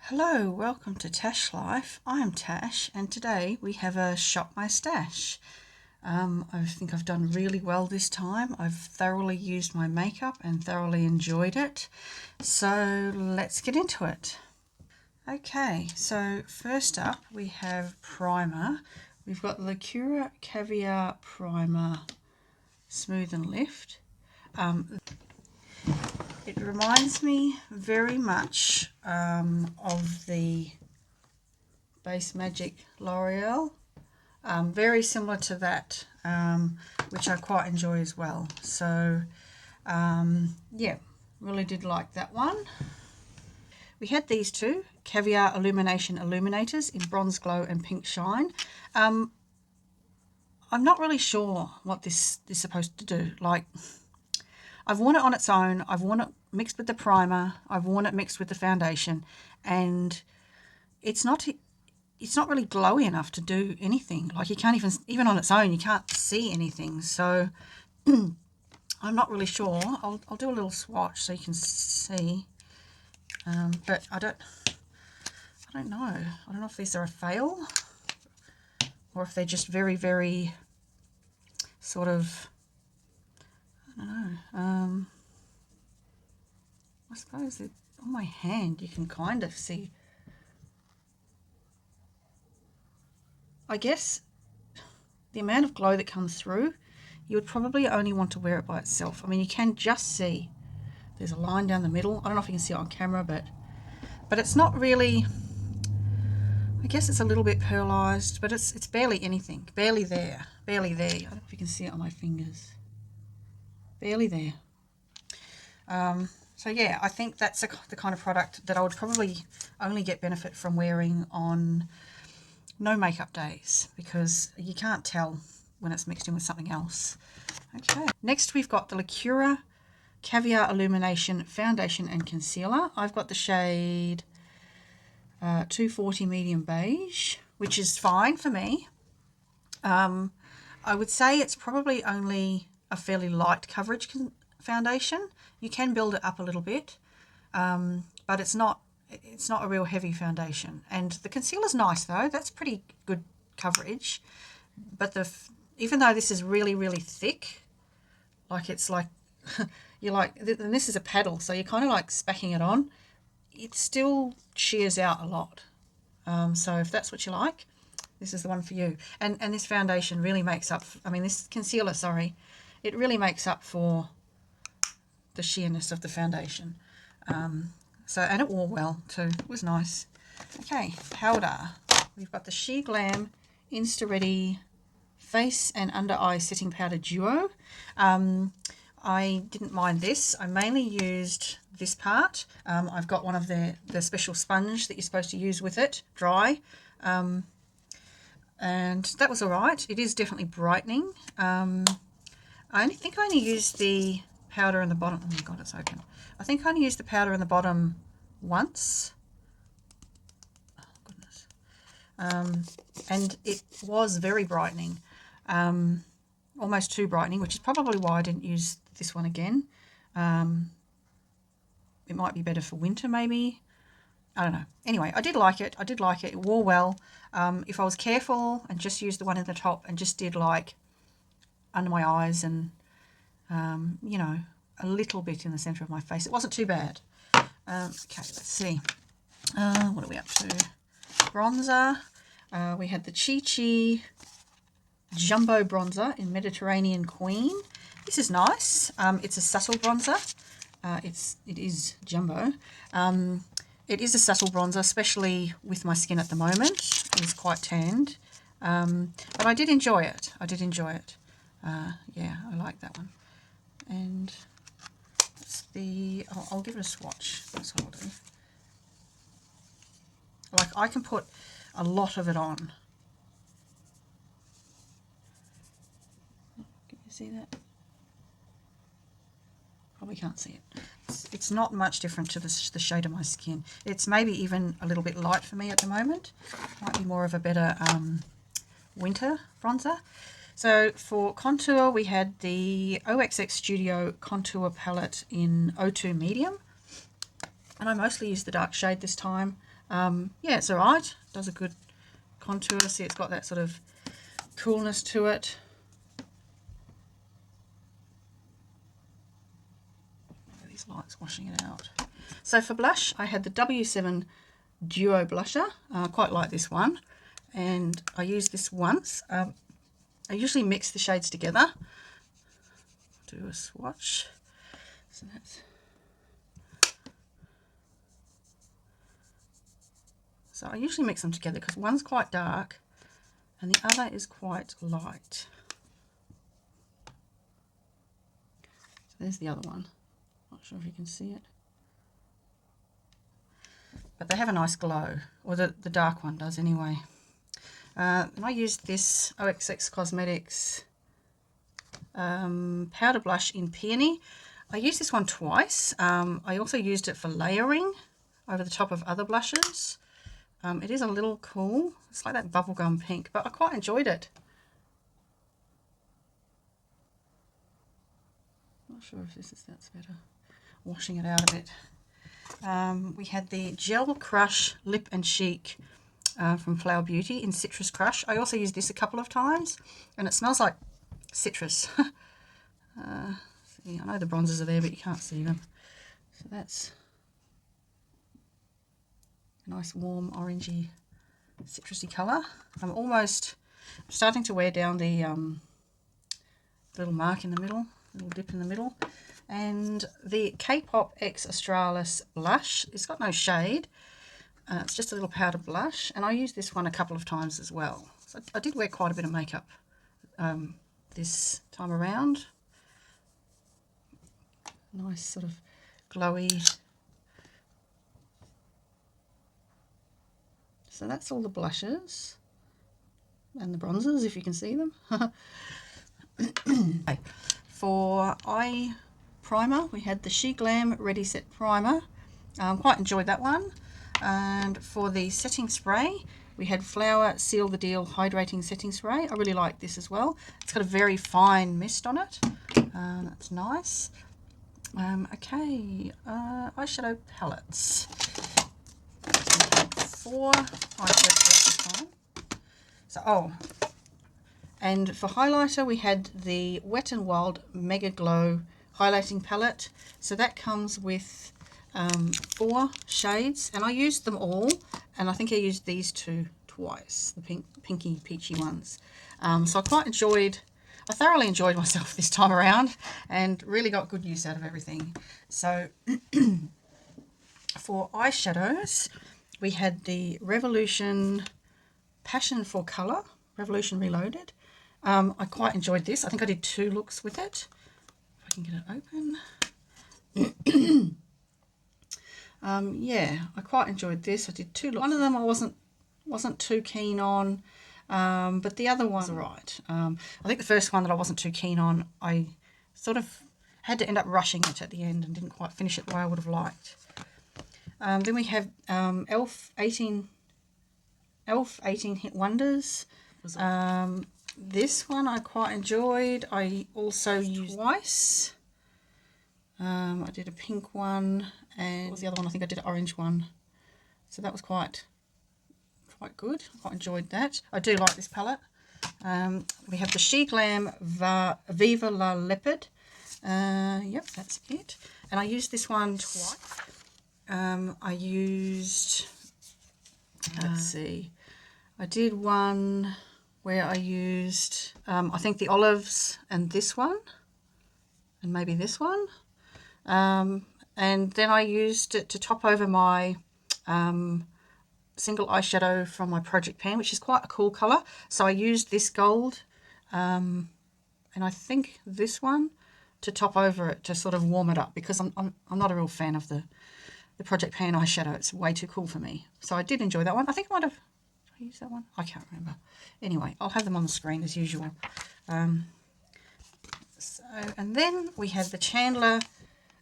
Hello, welcome to Tash Life. I'm Tash and today we have a Shop My Stash. I think I've done really well this time. I've thoroughly used my makeup and thoroughly enjoyed it. So let's get into it. Okay, so first up we have primer. We've got Lacura Caviar Primer Smooth and Lift. It reminds me very much of the Base Magic L'Oreal. Very similar to that, which I quite enjoy as well. So, yeah, really did like that one. We had these two, Caviar Illumination Illuminators in Bronze Glow and Pink Shine. I'm not really sure what this is supposed to do. Like, I've worn it on its own, I've worn it mixed with the primer, I've worn it mixed with the foundation, and it's not really glowy enough to do anything. Like, you can't even on its own, you can't see anything. So I'm not really sure. I'll do a little swatch so you can see. But I don't know. I don't know if these are a fail or if they're just very, very sort of, I don't know. I suppose that on my hand you can kind of see. I guess the amount of glow that comes through, you would probably only want to wear it by itself. I mean, you can just see there's a line down the middle. I don't know if you can see it on camera, but it's not really, I guess it's a little bit pearlized, but it's barely anything. Barely there. Barely there. I don't know if you can see it on my fingers. Barely there. So yeah, I think that's the kind of product that I would probably only get benefit from wearing on no makeup days, because you can't tell when it's mixed in with something else. Okay, next we've got the Lacura Caviar Illumination Foundation and Concealer. I've got the shade 240 Medium Beige, which is fine for me. I would say it's probably only a fairly light coverage foundation. You can build it up a little bit, but it's not a real heavy foundation. And the concealer's nice though. That's pretty good coverage. But even though this is really, really thick, like it's like you're like, and this is a paddle, so you're kind of like spacking it on, it still shears out a lot. So if that's what you like, this is the one for you. And this foundation really makes up, this concealer, sorry, it really makes up for the sheerness of the foundation. And it wore well too. It was nice. Okay, powder. We've got the Sheglam Insta-Ready Face and Under Eye Setting Powder Duo. I didn't mind this. I mainly used this part. I've got one of the special sponge that you're supposed to use with it, dry. And that was all right. It is definitely brightening. I think I only used the powder in the bottom. Oh my God, it's open. I think I only used the powder in the bottom once. Oh, goodness. And it was very brightening. Almost too brightening, which is probably why I didn't use this one again. It might be better for winter, maybe. I don't know. Anyway, I did like it. It wore well. If I was careful and just used the one in the top and just did like under my eyes and, a little bit in the centre of my face, it wasn't too bad. Okay, let's see. What are we up to? Bronzer. We had the Chi Chi Jumbo Bronzer in Mediterranean Queen. This is nice. It's a subtle bronzer. It is jumbo. It is a subtle bronzer, especially with my skin at the moment. It's quite tanned. But I did enjoy it. Yeah, I like that one. And it's I'll give it a swatch. That's what I'll do. Like, I can put a lot of it on. Can you see that? Probably can't see it. It's not much different to the shade of my skin. It's maybe even a little bit light for me at the moment. Might be more of a better winter bronzer. So for contour, we had the OXX Studio Contour Palette in 02 Medium. And I mostly used the dark shade this time. Yeah, it's alright. Does a good contour. See, it's got that sort of coolness to it. These lights washing it out. So for blush, I had the W7 Duo Blusher. I quite like this one. And I used this once. I usually mix the shades together. Do a swatch. So that's... So I usually mix them together because one's quite dark and the other is quite light. So there's the other one. Not sure if you can see it. But they have a nice glow, or the dark one does anyway. And I used this OXX Cosmetics powder blush in Peony. I used this one twice. I also used it for layering over the top of other blushes. It is a little cool. It's like that bubblegum pink, but I quite enjoyed it. Not sure if that's better. Washing it out a bit. We had the Gel Crush Lip and Cheek from Flower Beauty in Citrus Crush. I also used this a couple of times, and it smells like citrus. See, I know the bronzes are there, but you can't see them. So that's a nice warm orangey citrusy colour. I'm almost starting to wear down the little mark in the middle, little dip in the middle. And the KPOP X Australis blush, it's got no shade. It's just a little powder blush, and I used this one a couple of times as well. So I did wear quite a bit of makeup this time around. Nice sort of glowy. So that's all the blushes and the bronzers, if you can see them. For eye primer, we had the Sheglam Ready Set Primer. Quite enjoyed that one. And for the setting spray, we had Flower Seal the Deal Hydrating Setting Spray. I really like this as well. It's got a very fine mist on it. That's nice. Okay, eyeshadow palettes. 4 eyeshadow this time. So, and for highlighter, we had the Wet n Wild Mega Glow highlighting palette. So that comes with 4 shades, and I used them all, and I think I used these 2 twice, the pinky peachy ones. So I thoroughly enjoyed myself this time around and really got good use out of everything. So for eyeshadows, we had the Revolution Passion for Colour, Revolution Reloaded. I quite enjoyed this. I think I did 2 looks with it. If I can get it open. Yeah, I quite enjoyed this. I did 2 looks. One of them I wasn't too keen on, but the other one's alright. I think the first one that I wasn't too keen on, I sort of had to end up rushing it at the end and didn't quite finish it the way I would have liked. Then we have Elf 18 Hit Wonders. This one I quite enjoyed. I also used twice. I did a pink one, and what was the other one? I think I did an orange one. So that was quite good. I quite enjoyed that. I do like this palette. We have the Sheglam Viva La Leopard. Yep, that's it. And I used this one twice. I used, let's see, I did one where I used, I think the olives and this one, and maybe this one. And then I used it to top over my single eyeshadow from my project pan, which is quite a cool colour. So I used this gold, and I think this one to top over it to sort of warm it up, because I'm not a real fan of the project pan eyeshadow. It's way too cool for me. So I did enjoy that one. I think I might have, did I use that one? I can't remember. Anyway, I'll have them on the screen as usual. And then we have the Chandler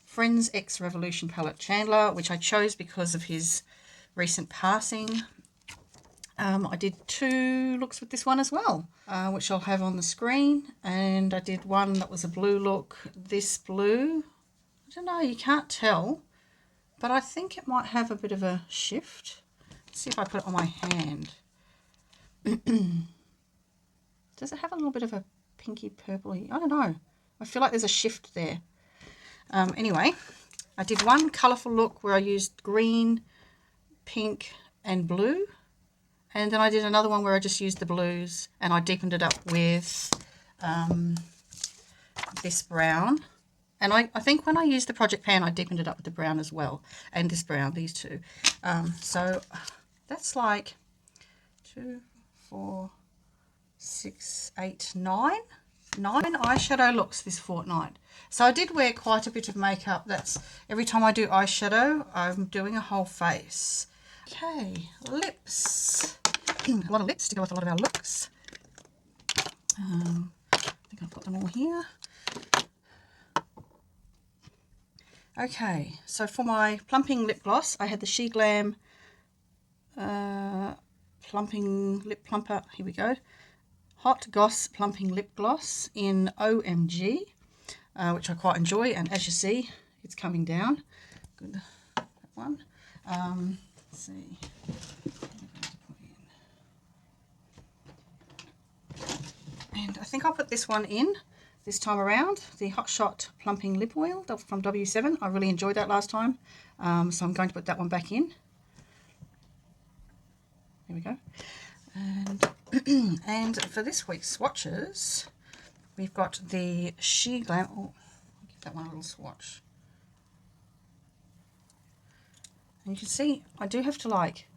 Friends X Revolution palette. Chandler, which I chose because of his recent passing. I did 2 looks with this one as well, which I'll have on the screen. And I did one that was a blue look. This blue, I don't know, you can't tell, but I think it might have a bit of a shift. Let's see if I put it on my hand. Does it have a little bit of a pinky purpley? I don't know. I feel like there's a shift there. Anyway, I did one colourful look where I used green, pink and blue. And then I did another one where I just used the blues and I deepened it up with this brown. And I think when I used the project pan, I deepened it up with the brown as well. And this brown, these two. So that's like 2, 4, 6, 8, 9. 9 eyeshadow looks this fortnight. So I did wear quite a bit of makeup. That's every time I do eyeshadow, I'm doing a whole face. Okay, lips. A lot of lips to go with a lot of our looks. I think I've got them all here. Okay, so for my plumping lip gloss, I had the Sheglam plumping lip plumper. Here we go. Hot Goss Plumping Lip Gloss in OMG, which I quite enjoy, and as you see, it's coming down. Good, that one. Let's see. And I think I'll put this one in this time around, the Hot Shot Plumping Lip Oil from W7. I really enjoyed that last time, so I'm going to put that one back in. There we go. And for this week's swatches, we've got the Sheglam. Oh, I'll give that one a little swatch. And you can see I do have to like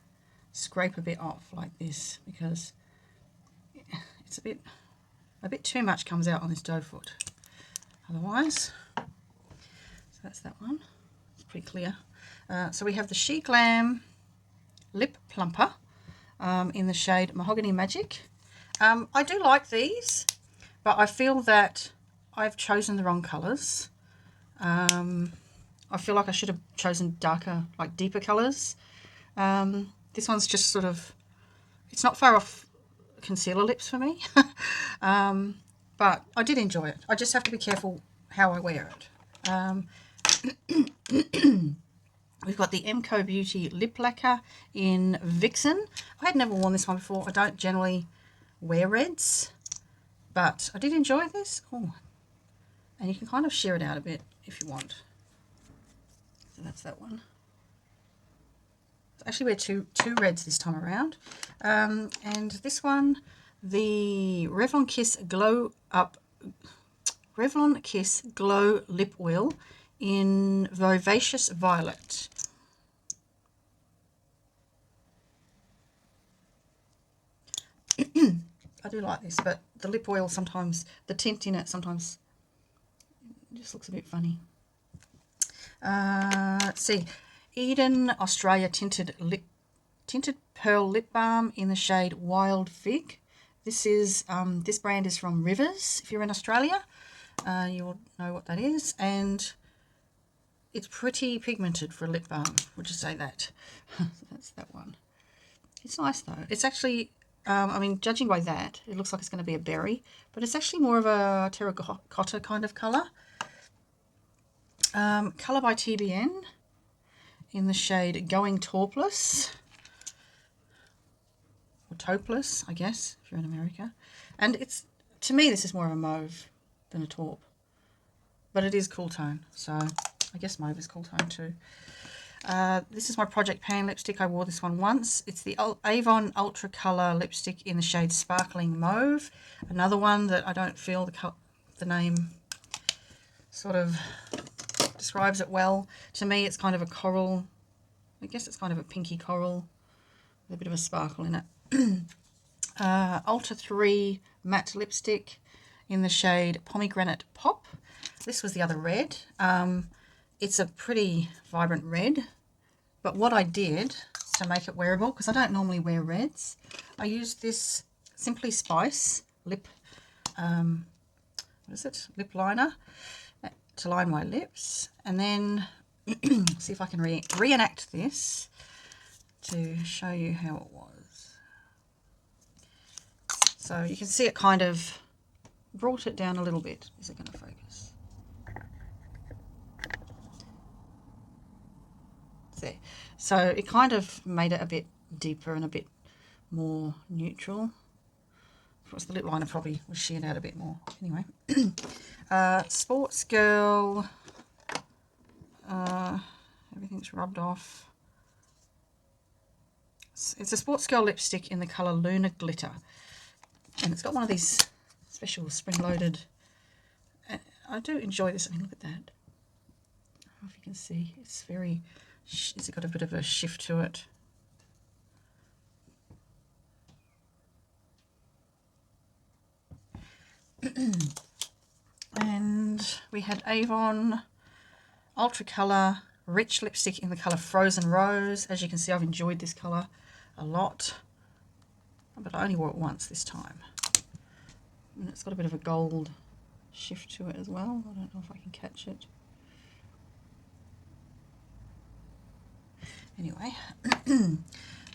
scrape a bit off like this because it's a bit too much comes out on this doe foot. Otherwise, so that's that one. It's pretty clear. So we have the Sheglam Lip Plumper. In the shade Mahogany Magic. I do like these, but I feel that I've chosen the wrong colours. I feel like I should have chosen darker, like deeper colours. This one's just sort of, it's not far off concealer lips for me. But I did enjoy it. I just have to be careful how I wear it. We've got the Emco Beauty Lip Lacquer in Vixen. I had never worn this one before. I don't generally wear reds, but I did enjoy this. Oh, and you can kind of sheer it out a bit if you want. So that's that one. So actually wear two reds this time around. And this one, the Revlon Kiss Glow Lip Oil in Vivacious Violet. I do like this, but the lip oil sometimes, the tint in it sometimes just looks a bit funny. Let's see, Eden Australia Tinted Pearl Lip Balm in the shade Wild Fig. This is this brand is from Rivers. If you're in Australia, you'll know what that is, and it's pretty pigmented for a lip balm, would you say that? So that's that one. It's nice though. It's actually, I mean, judging by that, it looks like it's going to be a berry, but it's actually more of a terracotta kind of colour. Colour by TBN in the shade Going Taupless. Or Taupless, I guess, if you're in America. And it's, to me, this is more of a mauve than a taupe. But it is cool tone, so I guess mauve is cool tone too. This is my Project Pan lipstick. I wore this one once. It's the Avon Ultra Colour lipstick in the shade Sparkling Mauve. Another one that I don't feel the name sort of describes it well. To me, it's kind of a coral. I guess it's kind of a pinky coral with a bit of a sparkle in it. Ultra 3 matte lipstick in the shade Pomegranate Pop. This was the other red. It's a pretty vibrant red, but what I did to make it wearable, because I don't normally wear reds, I used this Simply Spice lip, lip liner to line my lips, and then see if I can reenact this to show you how it was. So you can see it kind of brought it down a little bit. Is it going to focus? There. So it kind of made it a bit deeper and a bit more neutral. Of course, the lip liner probably was sheared out a bit more. Anyway, Sports Girl. Everything's rubbed off. It's a Sports Girl lipstick in the colour Lunar Glitter. And it's got one of these special spring-loaded... I do enjoy this. I mean, look at that. I don't know if you can see. It's very... It's got a bit of a shift to it. And we had Avon Ultra Colour Rich Lipstick in the colour Frozen Rose. As you can see, I've enjoyed this colour a lot, but I only wore it once this time. And it's got a bit of a gold shift to it as well. I don't know if I can catch it. Anyway,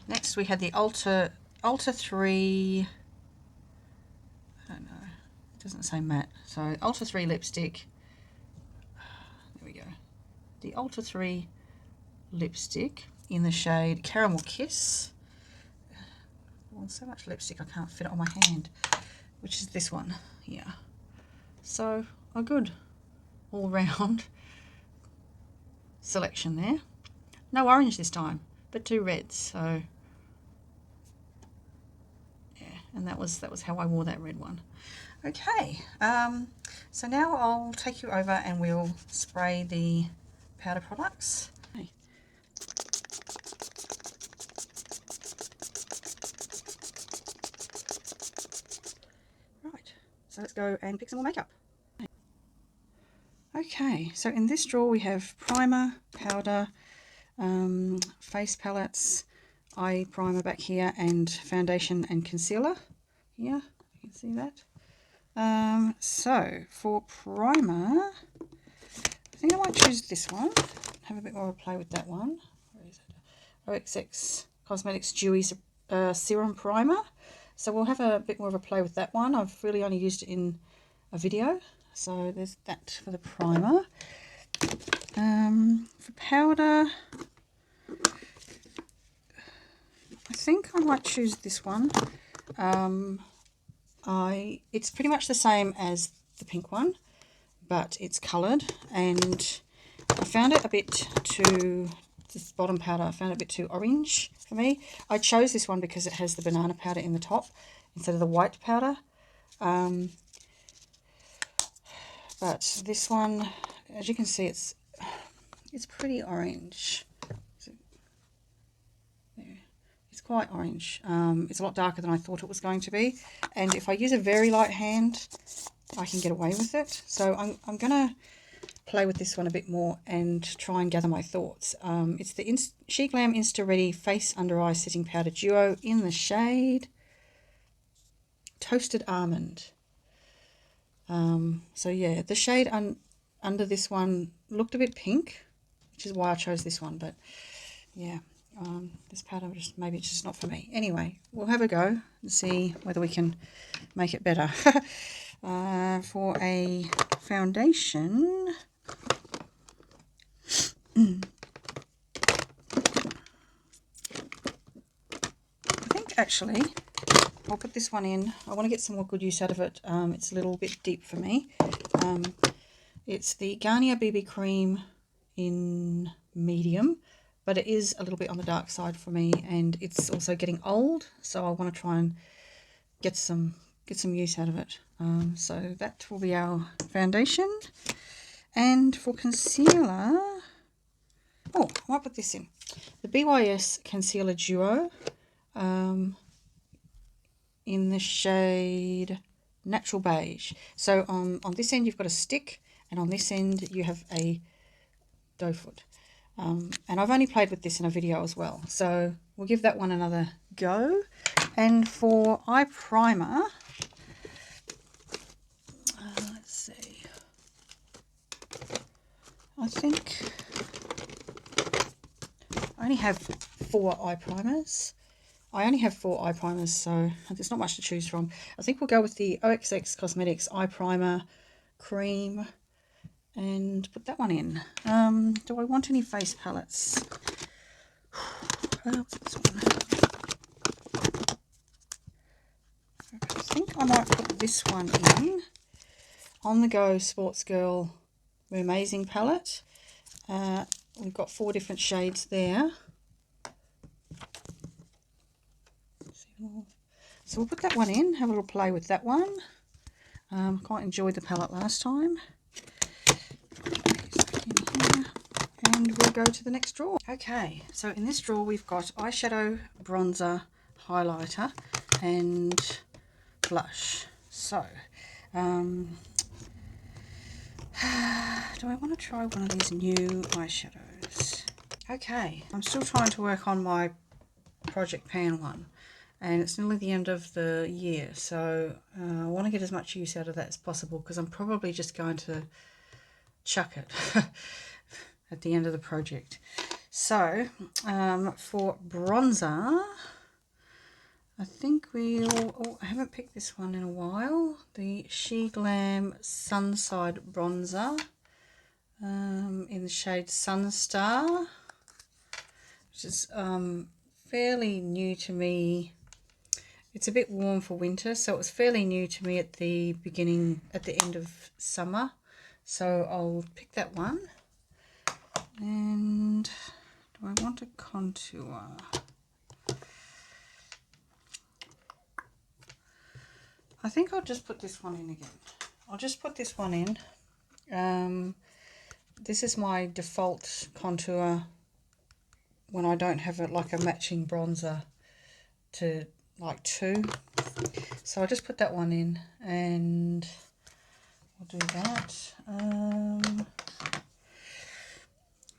next we had the Ultra 3, I don't know, it doesn't say matte, so Ultra 3 lipstick, there we go, the Ultra 3 lipstick in the shade Caramel Kiss. Well, so much lipstick I can't fit it on my hand, which is this one here. So a good all round selection there. No orange this time, but 2 reds. So yeah, and that was how I wore that red one. Okay, so now I'll take you over and we'll spray the powder products. Okay. Right, so let's go and pick some more makeup. Okay, so in this drawer we have primer, powder, face palettes, eye primer back here, and foundation and concealer here. You can see that. So for primer, I think I might choose this one. Have a bit more of a play with that one. Where is it? OXX Cosmetics Dewy Serum Primer. So we'll have a bit more of a play with that one. I've really only used it in a video. So there's that for the primer. For powder, I think I might choose this one. It's pretty much the same as the pink one, but it's coloured, and I found it a bit too, this bottom powder, I found it a bit too orange for me. I chose this one because it has the banana powder in the top instead of the white powder. But this one, as you can see, it's pretty orange. It's quite orange. It's a lot darker than I thought it was going to be. And if I use a very light hand, I can get away with it. So I'm going to play with this one a bit more and try and gather my thoughts. It's the Sheglam Insta-Ready Face Under Eye Setting Powder Duo in the shade Toasted Almond. So yeah, the shade under this one looked a bit pink, which is why I chose this one. But yeah, this powder maybe it's just not for me. Anyway, we'll have a go and see whether we can make it better. For a foundation, I think actually I'll put this one in. I want to get some more good use out of it. It's a little bit deep for me. It's the Garnier BB Cream in medium, but it is a little bit on the dark side for me, and it's also getting old, so I want to try and get some use out of it. So that will be our foundation. And for concealer, oh, I might put this in. The BYS Concealer Duo. In the shade Natural Beige. So on this end you've got a stick, and on this end you have a doe foot. And I've only played with this in a video as well, so we'll give that one another go. And for eye primer, let's see, I think I only have 4 eye primers. So there's not much to choose from. I think we'll go with the OXX Cosmetics Eye Primer Cream and put that one in. Do I want any face palettes? What's this one? think I might put this one in. On the Go Sports Girl Amazing palette. We've got 4 different shades there. So we'll put that one in, have a little play with that one. Quite enjoyed the palette last time. And we'll go to the next drawer. Okay, so in this drawer we've got eyeshadow, bronzer, highlighter and blush. So, do I want to try one of these new eyeshadows? Okay, I'm still trying to work on my Project Pan one. And it's nearly the end of the year, so I want to get as much use out of that as possible, because I'm probably just going to chuck it at the end of the project. So for bronzer, I think I haven't picked this one in a while, the Sheglam Sunside Bronzer in the shade Sunstar, which is fairly new to me. It's a bit warm for winter, so it was fairly new to me at the end of summer. So I'll pick that one. And do I want a contour? I think I'll just put this one in again. I'll just put this one in. This is my default contour when I don't have like a matching bronzer to like 2. So I'll just put that one in and I'll do that.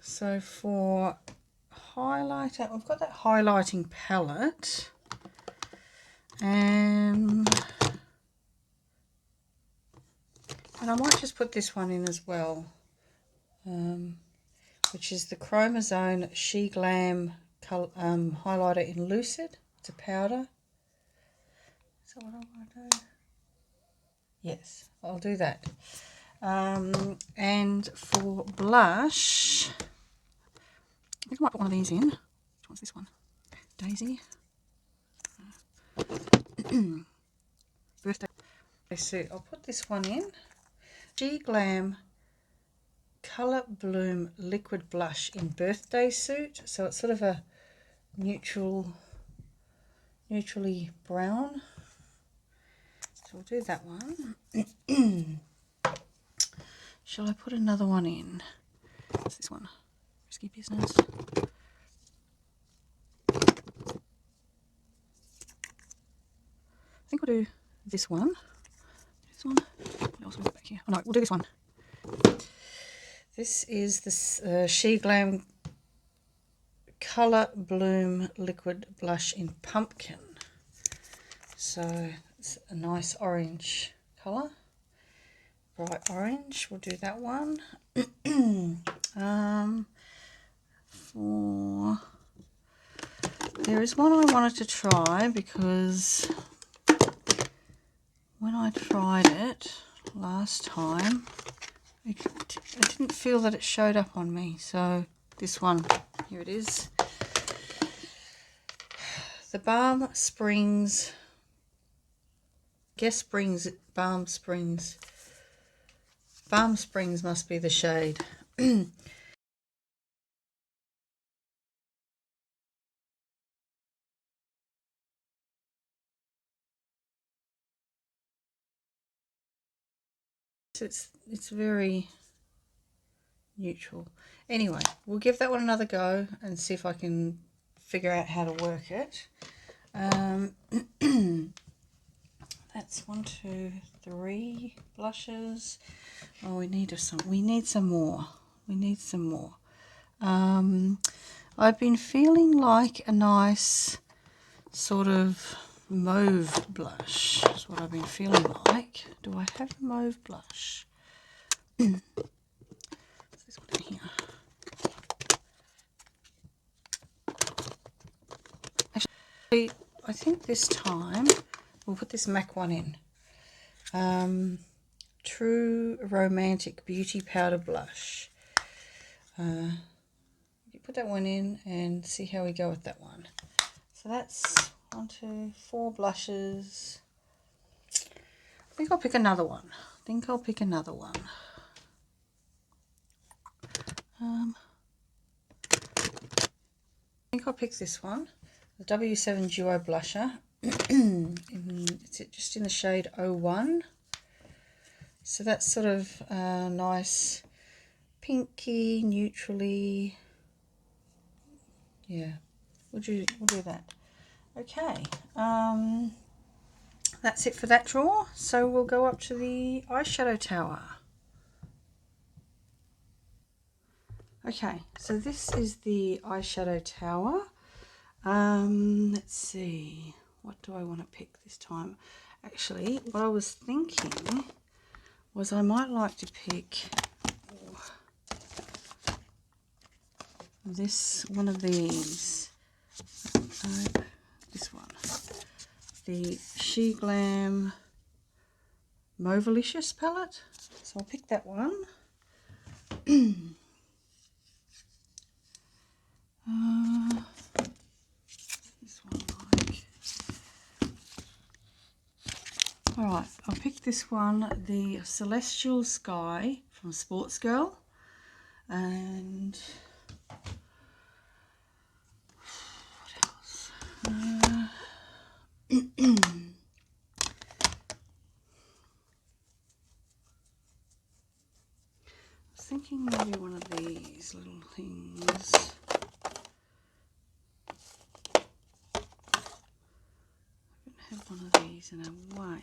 So for highlighter, I've got that highlighting palette, and I might just put this one in as well, which is the Chromazone Sheglam highlighter in Lucid. It's a powder. Is that what I want to do? Yes, I'll do that. And for blush, I think I might put one of these in. Which one's this one? Daisy. Birthday suit. I'll put this one in. Sheglam Colour Bloom Liquid Blush in Birthday Suit. So it's sort of a neutrally brown. So we'll do that one. Shall I put another one in? What's this one? Risky Business. I think we'll do this one. This one. What else we got back here? Oh no, we'll do this one. This is the Sheglam Colour Bloom Liquid Blush in Pumpkin. So it's a nice orange colour. Bright orange. We'll do that one. There is one I wanted to try, because when I tried it last time, I didn't feel that it showed up on me. So this one, here it is. The Balm Springs, Balm Springs must be the shade. It's very neutral. Anyway, we'll give that one another go and see if I can figure out how to work it. That's 1, 2, 3 blushes. Oh, we need some more. I've been feeling like a nice sort of mauve blush is what I've been feeling like. Do I have a mauve blush? What's this one in here? Actually, I think this time we'll put this MAC one in. True Romantic Beauty Powder Blush. You put that one in and see how we go with that one. So that's 1, 2, 4 blushes. think I'll pick another one. I think I'll pick this one, the W7 Duo Blusher. It's just in the shade 01. So that's sort of nice, pinky, neutrally. Yeah, we'll do that. Okay, that's it for that drawer. So we'll go up to the eyeshadow tower. Okay, so this is the eyeshadow tower. Let's see, what do I want to pick this time? Actually, what I was thinking was I might like to pick one of these. This one, the Sheglam Mauvelicious palette. So I'll pick that one. This one like. Alright, I'll pick this one, the Celestial Sky from Sports Girl. And what else? I was thinking maybe one of these little things. I haven't had one of these in a while.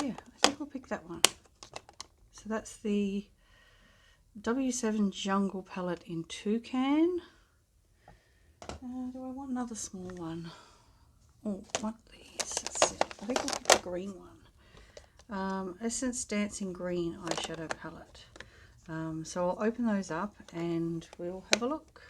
Yeah, I think we'll pick that one. So that's the W7 Jungle palette in Toucan. Do I want another small one? Oh, one of these. Let's see. I think I'll pick the green one. Essence Dancing Green eyeshadow palette. So I'll open those up and we'll have a look.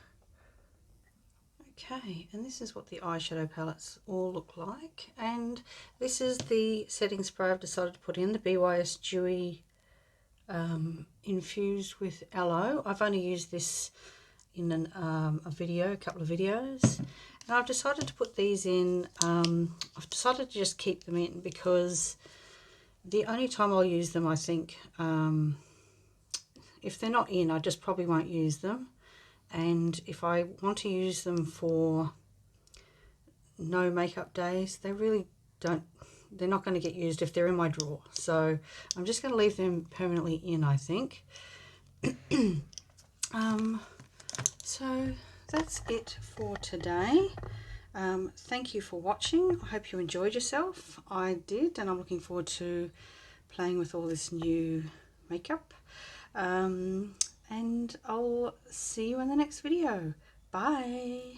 Okay, and this is what the eyeshadow palettes all look like. And this is the setting spray I've decided to put in, the BYS Dewy infused with aloe. I've only used this in a couple of videos. And I've decided to put these in, I've decided to just keep them in because the only time I'll use them, I think, if they're not in, I just probably won't use them. And if I want to use them for no makeup days, they really don't, they're not going to get used if they're in my drawer. So I'm just going to leave them permanently in, I think. So that's it for today. Thank you for watching. I hope you enjoyed yourself. I did, and I'm looking forward to playing with all this new makeup. And I'll see you in the next video. Bye.